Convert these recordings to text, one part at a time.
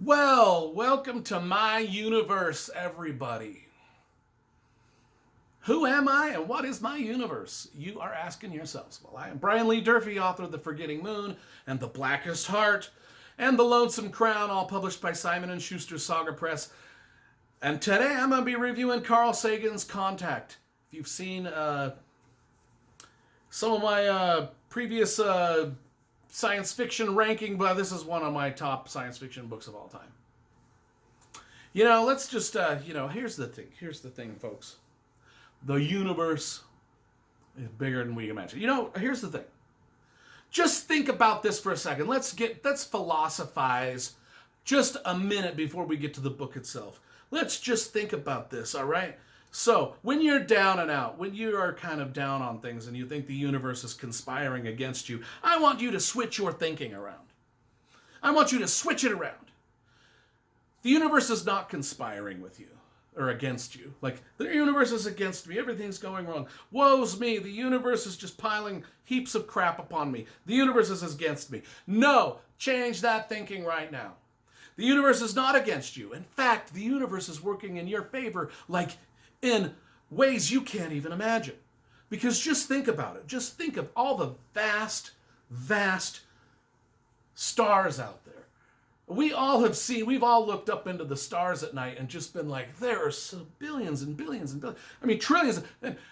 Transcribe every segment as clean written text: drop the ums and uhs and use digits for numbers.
Well, welcome to my universe, everybody. Who am I and what is my universe? You are asking yourselves. Well, I am Brian Lee Durfee, author of The Forgetting Moon and The Blackest Heart and The Lonesome Crown, all published by Simon & Schuster Saga Press. And today I'm going to be reviewing Carl Sagan's Contact. If you've seen some of my previous science fiction ranking, but this is one of my top science fiction books of all time. Let's just, here's the thing. Here's the thing, folks. The universe is bigger than we imagine. Here's the thing. Just think about this for a second. Let's philosophize just a minute before we get to the book itself. Let's just think about this, all right? So, when you're down and out, when you are kind of down on things and you think the universe is conspiring against you, I want you to switch your thinking around. I want you to switch it around. The universe is not conspiring with you or against you. Like, the universe is against me. Everything's going wrong. Woe's me. The universe is just piling heaps of crap upon me. The universe is against me. No, change that thinking right now. The universe is not against you. In fact, the universe is working in your favor, like in ways you can't even imagine. Because just think about it. Just think of all the vast, vast stars out there. We've all looked up into the stars at night and just been like, there are so billions and billions and billions. I mean, trillions.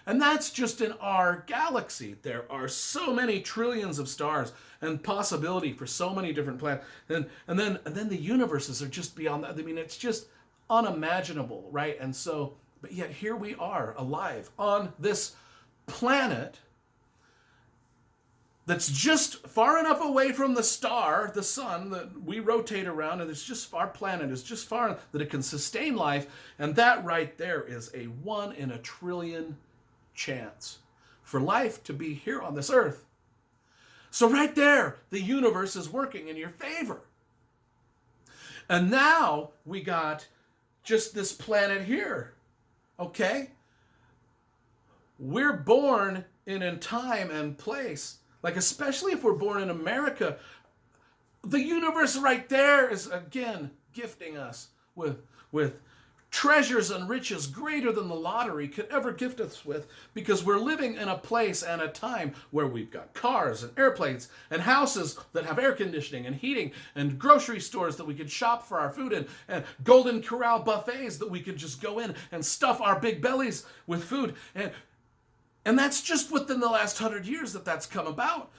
And that's just in our galaxy. There are so many trillions of stars and possibility for so many different planets. And then the universes are just beyond that. I mean, it's just unimaginable, right? And so, but yet here we are alive on this planet that's just far enough away from the star, the sun, that we rotate around, and our planet is just far that it can sustain life, and that right there is a 1 in a trillion chance for life to be here on this earth. So right there, the universe is working in your favor. And now we got just this planet here, okay? We're born in time and place. Like, especially if we're born in America, the universe right there is, again, gifting us with treasures and riches greater than the lottery could ever gift us with, because we're living in a place and a time where we've got cars and airplanes and houses that have air conditioning and heating and grocery stores that we can shop for our food in, and Golden Corral buffets that we can just go in and stuff our big bellies with food. And that's just within the last 100 years that's come about.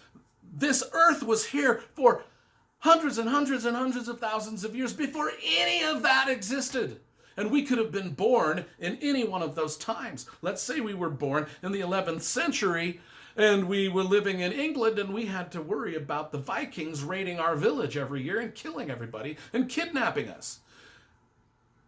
This earth was here for hundreds and hundreds and hundreds of thousands of years before any of that existed. And we could have been born in any one of those times. Let's say we were born in the 11th century and we were living in England and we had to worry about the Vikings raiding our village every year and killing everybody and kidnapping us.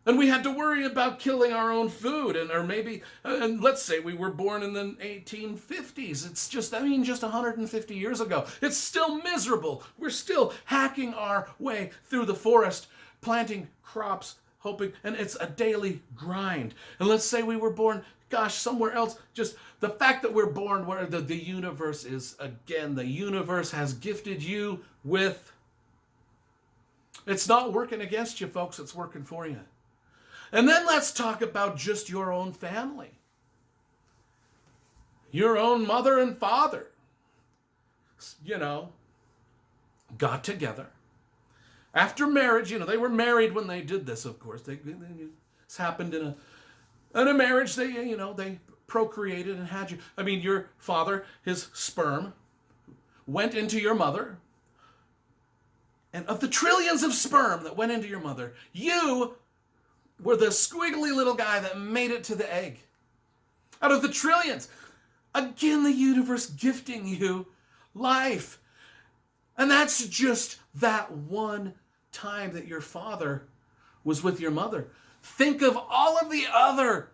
And we had to worry about killing our own food, and let's say we were born in the 1850s. It's just 150 years ago. It's still miserable. We're still hacking our way through the forest, planting crops, hoping, and it's a daily grind. And let's say we were born, somewhere else. Just the fact that we're born where the universe is, again, the universe has gifted you with. It's not working against you, folks. It's working for you. And then let's talk about just your own family. Your own mother and father, got together. After marriage, they were married when they did this, of course. This happened in a marriage. They procreated and had you. Your father, his sperm, went into your mother. And of the trillions of sperm that went into your mother, you were the squiggly little guy that made it to the egg. Out of the trillions. Again, the universe gifting you life. And that's just that one time that your father was with your mother. Think of all of the other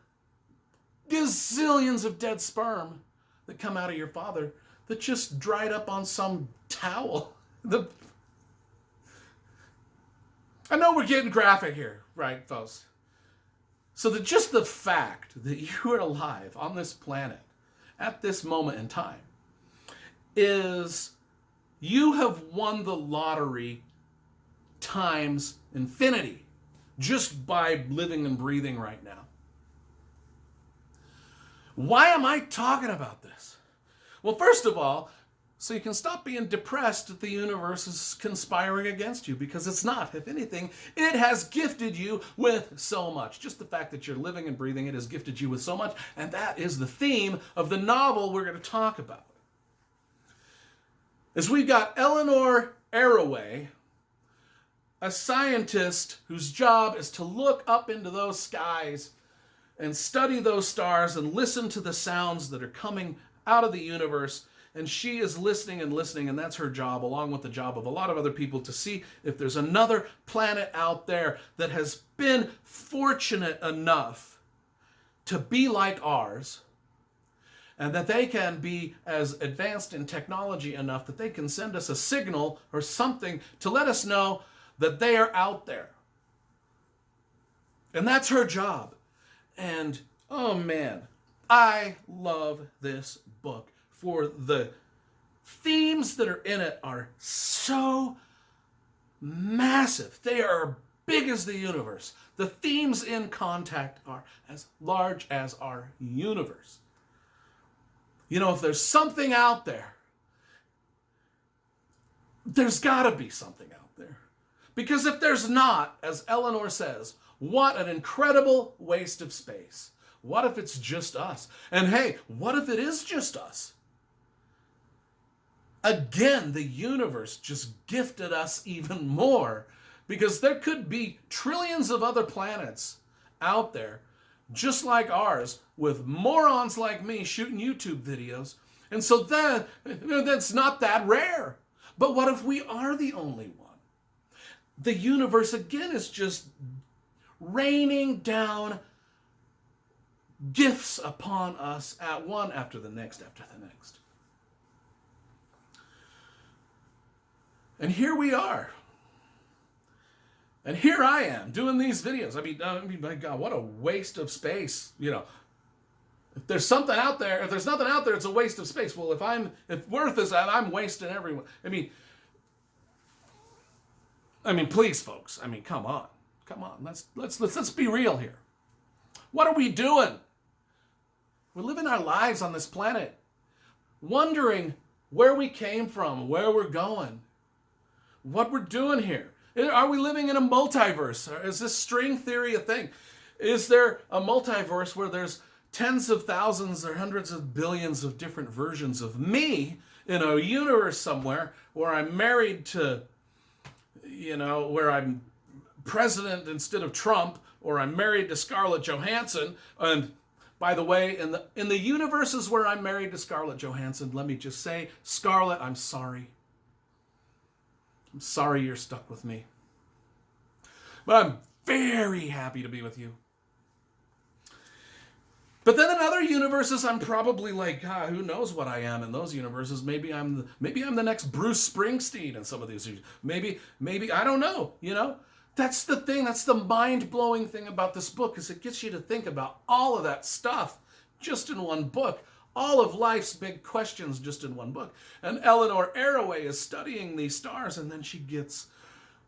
gazillions of dead sperm that come out of your father that just dried up on some towel. I know we're getting graphic here, right, folks? So just the fact that you are alive on this planet at this moment in time is you have won the lottery times infinity just by living and breathing right now. Why am I talking about this? Well, first of all, so you can stop being depressed that the universe is conspiring against you, because it's not. If anything, it has gifted you with so much. Just the fact that you're living and breathing, it has gifted you with so much, and that is the theme of the novel we're going to talk about. As we've got Eleanor Arroway, a scientist whose job is to look up into those skies and study those stars and listen to the sounds that are coming out of the universe. And she is listening and listening, and that's her job, along with the job of a lot of other people, to see if there's another planet out there that has been fortunate enough to be like ours, and that they can be as advanced in technology enough that they can send us a signal or something to let us know that they are out there. And that's her job. And, oh man, I love this book. For the themes that are in it are so massive. They are big as the universe. The themes in Contact are as large as our universe. You know, if there's something out there, there's got to be something out there. Because if there's not, as Eleanor says, what an incredible waste of space. What if it's just us? And hey, what if it is just us? Again, the universe just gifted us even more, because there could be trillions of other planets out there just like ours, with morons like me shooting YouTube videos. And so then, that's not that rare. But what if we are the only one? The universe, again, is just raining down gifts upon us, at one after the next after the next. And here we are. And here I am doing these videos. I mean, my God, what a waste of space. You know, if there's something out there, if there's nothing out there, it's a waste of space. Well, if worth is that, I'm wasting everyone. I mean, please, folks. I mean, come on. Let's be real here. What are we doing? We're living our lives on this planet, wondering where we came from, where we're going, what we're doing here. Are we living in a multiverse? Is this string theory a thing? Is there a multiverse where there's tens of thousands or hundreds of billions of different versions of me in a universe somewhere where I'm married to, where I'm president instead of Trump, or I'm married to Scarlett Johansson? And by the way, in the universes where I'm married to Scarlett Johansson, let me just say, Scarlett, I'm sorry. I'm sorry you're stuck with me. But I'm very happy to be with you. But then in other universes, I'm probably like, God, who knows what I am in those universes? Maybe I'm the next Bruce Springsteen in some of these. Maybe I don't know, That's the thing, that's the mind-blowing thing about this book, is it gets you to think about all of that stuff just in one book. All of life's big questions just in one book. And Eleanor Arroway is studying these stars, and then she gets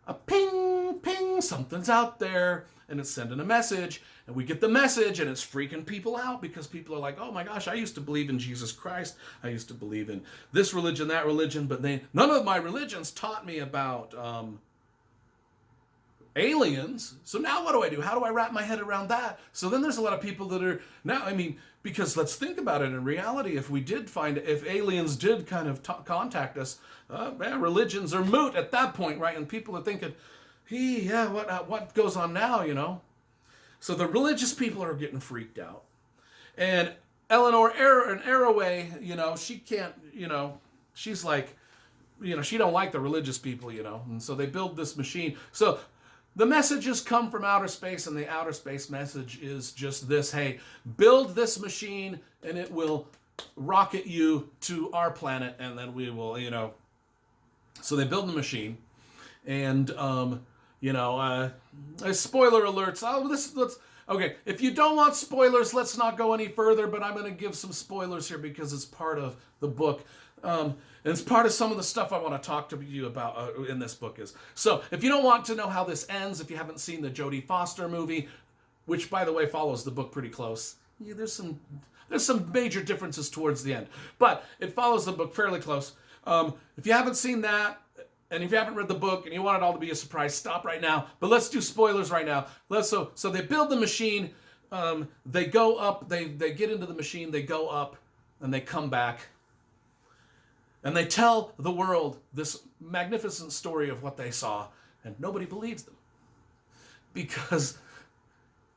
a ping, ping, something's out there, and it's sending a message, and we get the message, and it's freaking people out, because people are like, oh my gosh, I used to believe in Jesus Christ, I used to believe in this religion, that religion, but none of my religions taught me about aliens. So now what do? How do I wrap my head around that? So then there's a lot of people that are now, because let's think about it. In reality, if aliens did kind of contact us, religions are moot at that point, right? And people are thinking, what goes on now, So the religious people are getting freaked out. And Eleanor Arroway, she can't, she's like, she don't like the religious people, And so they build this machine. So the messages come from outer space, and the outer space message is just this: hey, build this machine, and it will rocket you to our planet, and then we will, So they build the machine, and, spoiler alerts. Okay, if you don't want spoilers, let's not go any further, but I'm going to give some spoilers here because it's part of the book. And it's part of some of the stuff I want to talk to you about in this book is. So if you don't want to know how this ends, if you haven't seen the Jodie Foster movie, which by the way follows the book pretty close, yeah, there's some major differences towards the end, but it follows the book fairly close. If you haven't seen that, and if you haven't read the book and you want it all to be a surprise, stop right now. But let's do spoilers right now. So they build the machine. They go up. They get into the machine. They go up, and they come back. And they tell the world this magnificent story of what they saw, and nobody believes them. Because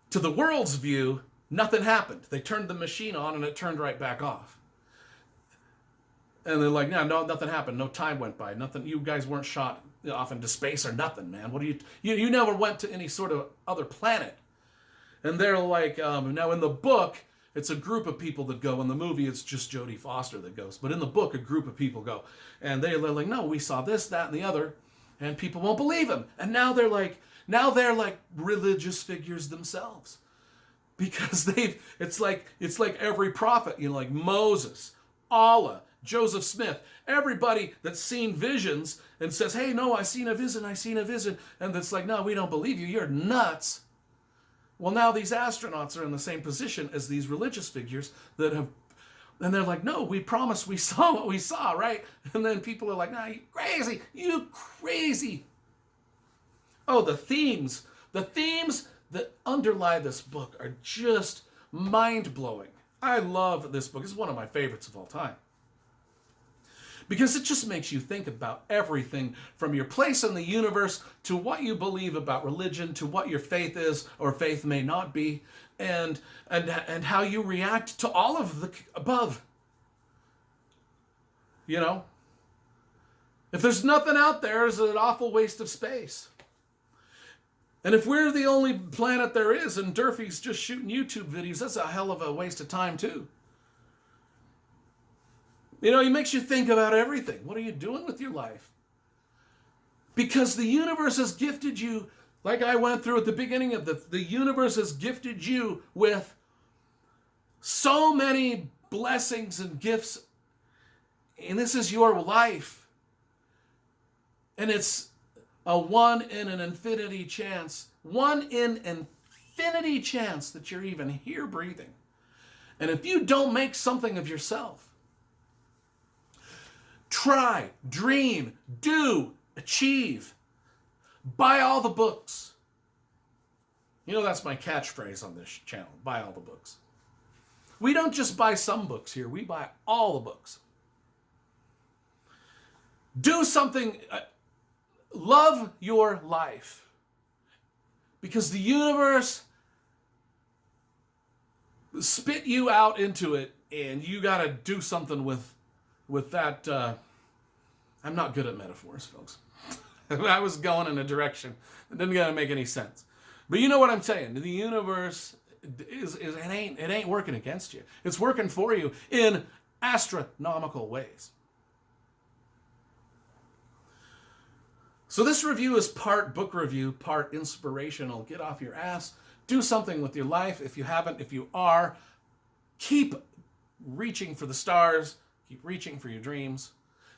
to the world's view, nothing happened. They turned the machine on, and it turned right back off. And they're like, no, nothing happened. No time went by. Nothing. You guys weren't shot off into space or nothing, man. What do you never went to any sort of other planet. And they're like, now in the book, it's a group of people that go. In the movie, it's just Jodie Foster that goes. But in the book, a group of people go. And they're like, no, we saw this, that, and the other. And people won't believe them. And now they're like religious figures themselves. Because it's like every prophet, like Moses, Allah, Joseph Smith, everybody that's seen visions and says, hey, no, I seen a vision. And it's like, no, we don't believe you. You're nuts. Well, now these astronauts are in the same position as these religious figures and they're like, no, we promised we saw what we saw, right? And then people are like, nah, you crazy. Oh, the themes that underlie this book are just mind-blowing. I love this book. It's one of my favorites of all time. Because it just makes you think about everything from your place in the universe to what you believe about religion to what your faith is or faith may not be and how you react to all of the above. If there's nothing out there, it's an awful waste of space. And if we're the only planet there is and Durfee's just shooting YouTube videos, that's a hell of a waste of time too. He makes you think about everything. What are you doing with your life? Because the universe has gifted you, like I went through at the beginning of the universe has gifted you with so many blessings and gifts. And this is your life. And it's a 1 in an infinity chance. 1 in infinity chance that you're even here breathing. And if you don't make something of yourself, try, dream, do, achieve. Buy all the books. That's my catchphrase on this channel. Buy all the books. We don't just buy some books here. We buy all the books. Do something. Love your life. Because the universe spit you out into it, and you got to do something with that. I'm not good at metaphors, folks. I was going in a direction that didn't gonna make any sense. But you know what I'm saying. The universe it ain't working against you. It's working for you in astronomical ways. So this review is part book review, part inspirational. Get off your ass. Do something with your life. If you haven't, if you are, keep reaching for the stars. Keep reaching for your dreams.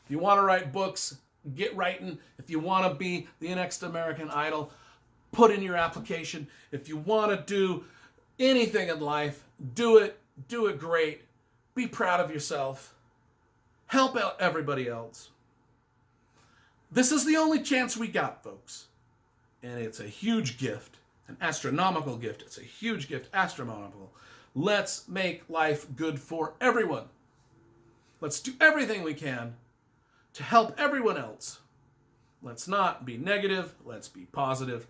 If you want to write books, get writing. If you want to be the next American Idol, put in your application. If you want to do anything in life, do it. Do it great. Be proud of yourself. Help out everybody else. This is the only chance we got, folks. And it's a huge gift, an astronomical gift. It's a huge gift, astronomical. Let's make life good for everyone. Let's do everything we can to help everyone else. Let's not be negative. Let's be positive.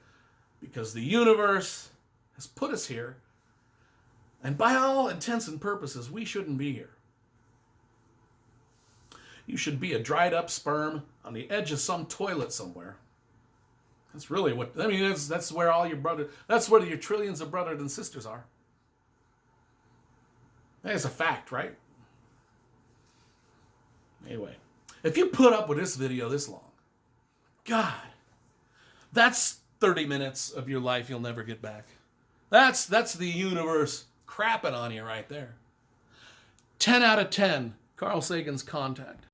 Because the universe has put us here. And by all intents and purposes, we shouldn't be here. You should be a dried up sperm on the edge of some toilet somewhere. That's really what, that's where all your that's where your trillions of brothers and sisters are. That's a fact, right? Anyway, if you put up with this video this long, God, that's 30 minutes of your life you'll never get back. That's the universe crapping on you right there. 10 out of 10, Carl Sagan's Contact.